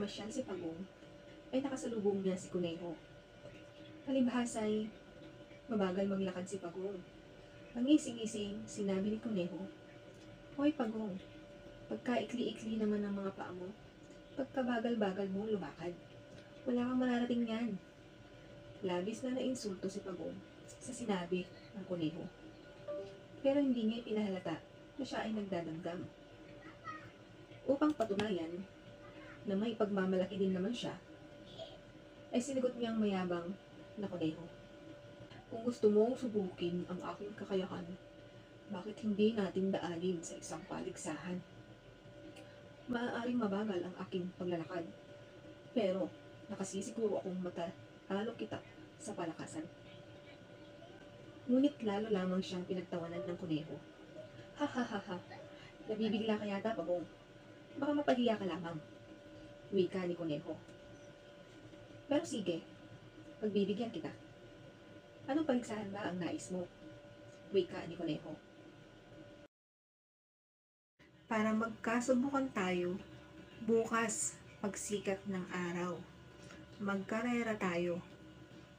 namasyal si Pagong, ay nakasalubong niya si Kuneho. Palibhasay, mabagal maglakad si Pagong. Pangising-ising, sinabi ni Kuneho, "Hoy Pagong, pagkaikli-ikli naman ang mga paa mo, pagkabagal-bagal mo lumakad. Wala kang mararating yan." Labis na nainsulto si Pagong sa sinabi ng Kuneho. Pero hindi niya ipinahalata na siya ay nagdadamdam. Upang patunayan na may pagmamalaki din naman siya, ay sinigot niyang mayabang na Kuneho. "Kung gusto mong subukin ang aking kakayahan, bakit hindi natin daanin sa isang paligsahan? Maaaring mabagal ang aking paglalakad, pero nakasisiguro akong matalo kita sa palakasan." Ngunit lalo lamang siyang pinagtawanan ng Kuneho. "Ha ha ha ha, nabibigla ka yata, Pagong. Baka mapahiya ka lamang," wika ni Kuneho. "Pero sige, pagbibigyan kita. Anong paligsahan ba ang nais mo?" wika ni Kuneho. "Para magkasubukan tayo, bukas pagsikat ng araw. Magkarera tayo,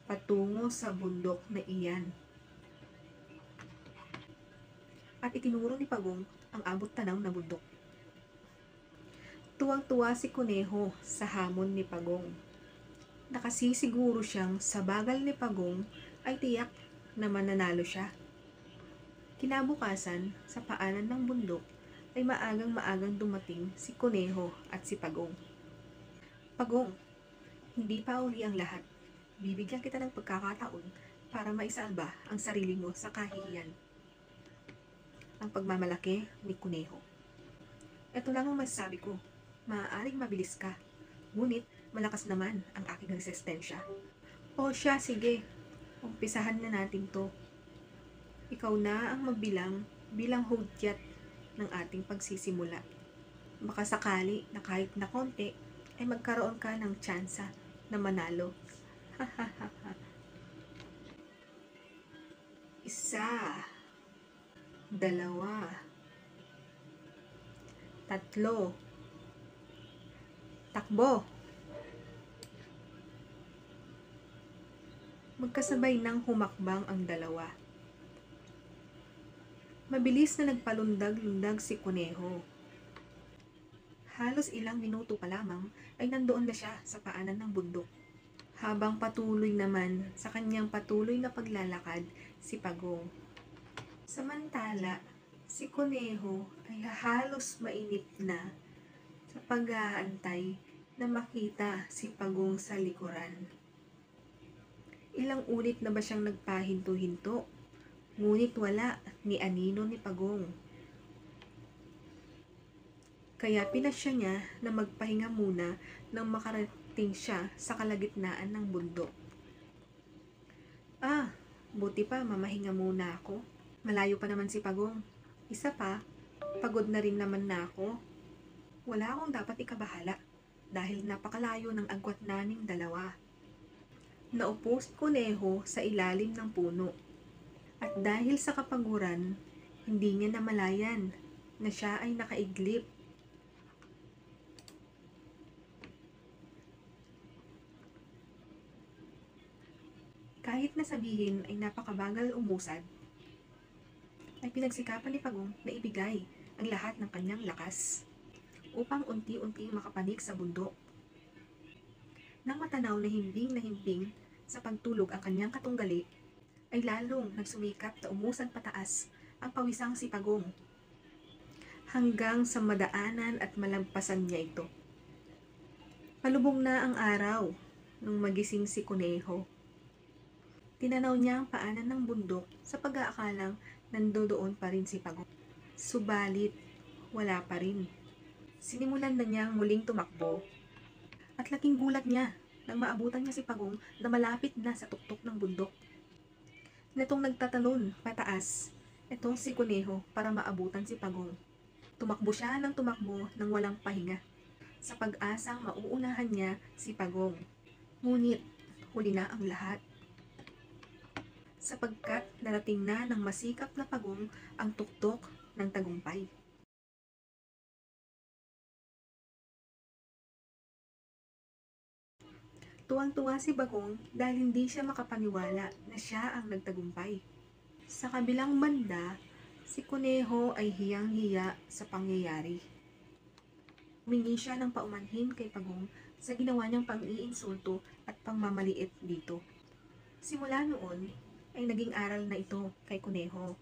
patungo sa bundok na iyan." At itinuro ni Pagong ang abot-tanaw na bundok. Tuwang-tuwa si Kuneho sa hamon ni Pagong. Nakasisiguro siyang sa bagal ni Pagong ay tiyak na mananalo siya. Kinabukasan, sa paanan ng bundok, ay maagang-maagang dumating si Kuneho at si Pagong. "Pagong, hindi pa uli ang lahat. Bibigyan kita ng pagkakataon para maisalba ang sarili mo sa kahihiyan." Ang pagmamalaki ni Kuneho. "Ito lang ang masasabi ko. Maaaring mabilis ka, ngunit malakas naman ang aking resistensya." "O siya, sige. Umpisahan na natin to. Ikaw na ang magbilang bilang hudyat ng ating pagsisimula. Baka sakali na kahit na konti ay magkaroon ka ng tsansa na manalo." "Ha ha ha ha. Isa, dalawa, tatlo, takbo." Magkasabay nang humakbang ang dalawa. Mabilis na nagpalundag-lundag si Kuneho. Halos ilang minuto pa lamang ay nandoon na siya sa paanan ng bundok. Habang patuloy naman sa kanyang patuloy na paglalakad si Pagong. Samantala, si Kuneho ay halos mainip na sa pag-aantay na makita si Pagong sa likuran. Ilang ulit na ba siyang nagpahinto-hinto, ngunit wala ni anino ni Pagong. Kaya pinasya niya na magpahinga muna nang makarating siya sa kalagitnaan ng bundok. Buti pa mamahinga muna ako. Malayo pa naman si Pagong. Isa pa, pagod na rin naman na ako. Wala akong dapat ikabahala dahil napakalayo ng agwat naming dalawa." Naupo si Kuneho sa ilalim ng puno. At dahil sa kapaguran, hindi niya namalayan na siya ay nakaiglip. Kahit na sabihin ay napakabagal umusad, ay pinagsikapan ni Pagong na ibigay ang lahat ng kanyang lakas upang unti-unting makapanig sa bundok. Nang matanaw na himbing sa pagtulog ang kanyang katunggali, ay lalong nagsumikap na umusad pataas ang pawisang si Pagong, hanggang sa madaanan at malampasan niya ito. Palubog na ang araw nung magising si Kuneho. Tinanaw niya ang paanan ng bundok sa pag-aakalang nandoon pa rin si Pagong. Subalit, wala pa rin. Sinimulan na niyang muling tumakbo. At laking gulat niya nang maabutan niya si Pagong na malapit na sa tuktok ng bundok. Nitong nagtatalon pataas, itong si Kuneho para maabutan si Pagong. Tumakbo siya ng tumakbo ng walang pahinga, sa pag-asang mauunahan niya si Pagong. Ngunit huli na ang lahat, sapagkat narating na ng masikap na Pagong ang tuktok ng tagumpay. Tuwang-tuwa si Bagong dahil hindi siya makapaniwala na siya ang nagtagumpay. Sa kabilang banda, si Kuneho ay hiyang-hiya sa pangyayari. Humingi siya ng paumanhin kay Pagong sa ginawa niyang pang-iinsulto at pangmamaliit dito. Simula noon, ay naging aral na ito kay Kuneho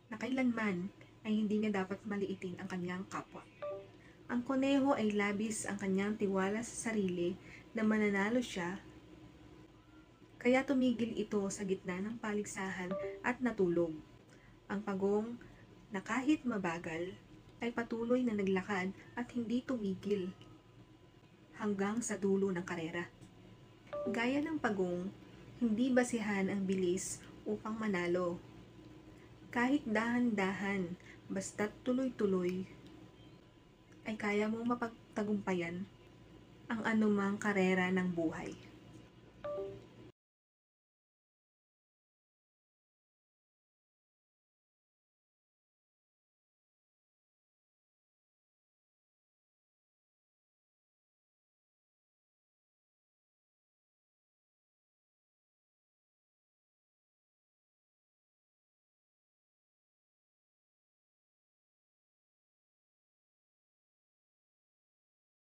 na kailanman ay hindi niya dapat maliitin ang kanyang kapwa. Ang Kuneho ay labis ang kanyang tiwala sa sarili na mananalo siya, kaya tumigil ito sa gitna ng paligsahan at natulog. Ang Pagong, na kahit mabagal, ay patuloy na naglakad at hindi tumigil hanggang sa dulo ng karera. Gaya ng Pagong, hindi basihan ang bilis upang manalo. Kahit dahan-dahan, basta't tuloy-tuloy, ay kaya mong mapagtagumpayan ang anumang karera ng buhay.